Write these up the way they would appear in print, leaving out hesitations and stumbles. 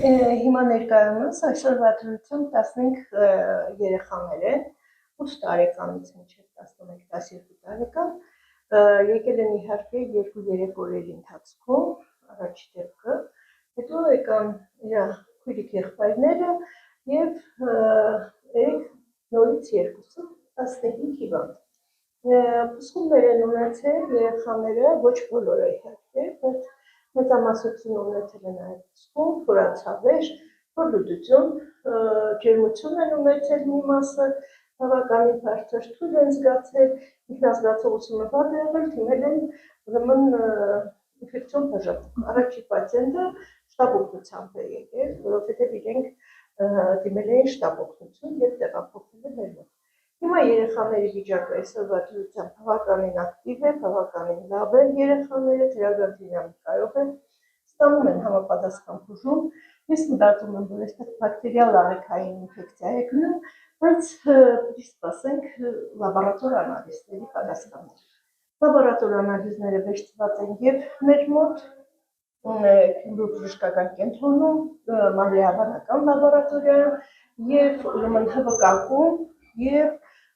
Հիմա ներկայումս այսօրվա դրությամբ 15 երեխաներ են, 8 տարեկանից մինչև 11-12 տարեկան, եկել են իհարկե 2-3 օրերի ընթացքում, առաջի դեպքը, հետո եկան իր քույրիկ եղբայրները և երեք նորից երկուսը 15 հիվանդ։ Փսխումներ են ունեցել երեխաները, ոչ բոլորը իհարկե, բայց մեծամասնություն ունեցել են այդ փսխում, փորացավեր, փորլուծություն, ջերմություն են ունեցել մի մասը, բավականին բարձր թույլ են զգացել, ինքնազգացողությունը վատ է եղել, դիմել են ուրեմն ինֆեկցիոն բաժան։ Առաջի պացիենտը շտապ օգնությամբ է եկել, որովհետև իրենք դիմել էին շտապ օգնություն և տեղափոխվել են մեր մոտ։ Հիմա երեխաների վիճակը այսօրվա դրությամբ բավականին ակտիվ է, բավականին լավ են երեխաները, դրական դինամիկայով են, ստանում են համապատասխան բուժում։ Ես մտածում եմ, որ այստեղ բակտերիալ աղիքային ինֆեկցիա է գնում, բայց պիտի սպասենք լաբորատոր անալիզների պատասխանները։ Լաբորատոր անալիզները վերցված են և մեր մոտ Գյումրու բժշկական կենտրոնում, Մանրէաբանական լաբորատորիայում և ուրեմն ՀՎԿ-ում և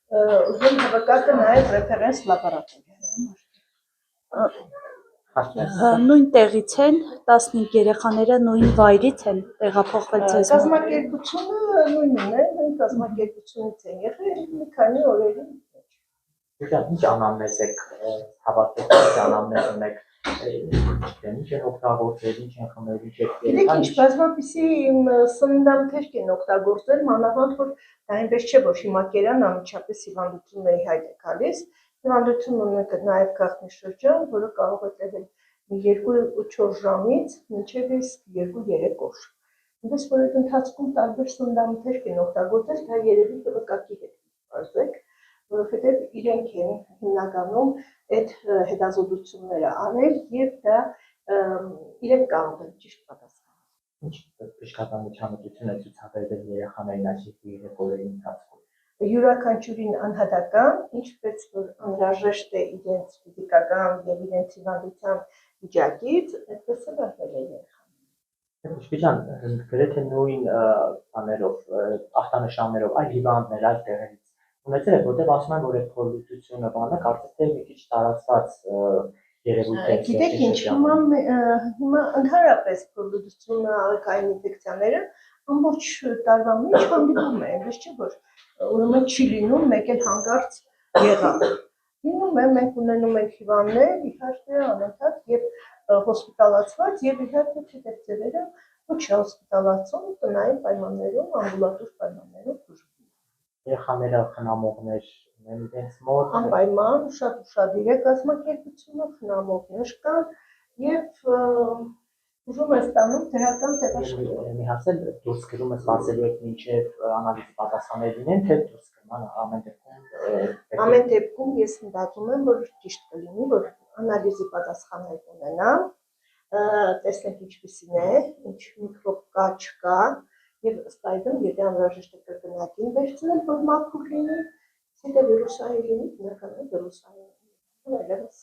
ՀՎԿ-ը նաև ռեֆերենս լաբորատորիայում։ Նույն տեղից են, 15 երեխաները նույն վայրից են տեղափոխվել ձեզ մոտ։ Կազմակերպությունը նույնն է, նույն կազմակերպությունից են եղել մի քանի օրերի մեջ։ Ինչ անամնեզ եք հավաքել, ինչ անամնեզ ունեք, ինչ են օգտագործել, ինչ են խմել, ինչ եք եղել։ Գիտեք ինչ, բազմապիսի սննդամթերք են օգտագործել, մանավանդ որ դա այնպես չէ, որ հիմա կերան անմիջապես հիվանդությունների հայտ է գալիս, հիվանդություն ունենք նաև գաղտնի շրջան, որը կարող է տևել 2-4 ժամից մինչև իսկ 2-3 օր։ Այնպես որ այդ ընթացքում տարբեր սննդամթերք են օգտագործել, դա երևի ՀՎԿ-ի հետ պարզեք, որովհետև իրենք են հիմնականում այդ հետազոտությունները անել և դա իրենք կարող են ճիշտ պատասխանել։ Ինչ բժշկականության մտություն է ցուցաբերել երեխաներին այս 2-3 օրերի ընթացքում։ Յուրաքանչյուրին անհատական, ինչպես որ անհրաժեշտ է իրենց ֆիզիկական և իրենց հիվանդության վիճակից, այդպես էլ արվել է երեխաներին։ Բժշկական գրեթե նույն բաներով, ախտանշաններով այլ հիվանդներ այլ տեղերից ունեցել եք, որտեղ ասում են, որ այդ փորլուծությունը բանը կարծես թե մի քիչ տարածված երևույթ է։ Գիտեք ինչ, հիմա ընդհանրապես փորլուծությունը աղիքային ինֆեկցիաները ամբողջ տարվա մեջ հանդիպում է, այնպես չէ, որ ուրեմն չի լինում, մեկ էլ հանկարծ եղավ։ Լինում է, մենք ունենում ենք հիվանդներ, իհարկե անընդհատ և հոսպիտալացված և իհարկե թեթև ձևերը ոչ հոսպիտալացում, տնային պայմաններում, ամբուլատոր պայմաններում բուժվում։ Երեխաները խնամողներ ունեն իրենց մոտ։ Անպայման, շատ ուշադիր է կազմակերպությունը, խնամողներ կան և բուժում է ստանում դրական տեղաշարժով։ Մի հասել դուրս գրում ես ասելու եք մինչև անալիզի պատասխաններ լինեն, թե դուրս գրման ամեն դեպքում ես մտածում եմ, որ ճիշտ կլինի, որ անալիզի պատասխաններ ունենամ, տեսնենք ինչպիսին է, ինչ միկրոբ կա, չկա, և ըստ այդմ, եթե անհրաժեշտ է կրկնակին վերցնել, որ մաքուր լինի, եթե վիրուսային լինի, բնականաբար վիրուսային լինի, այլևս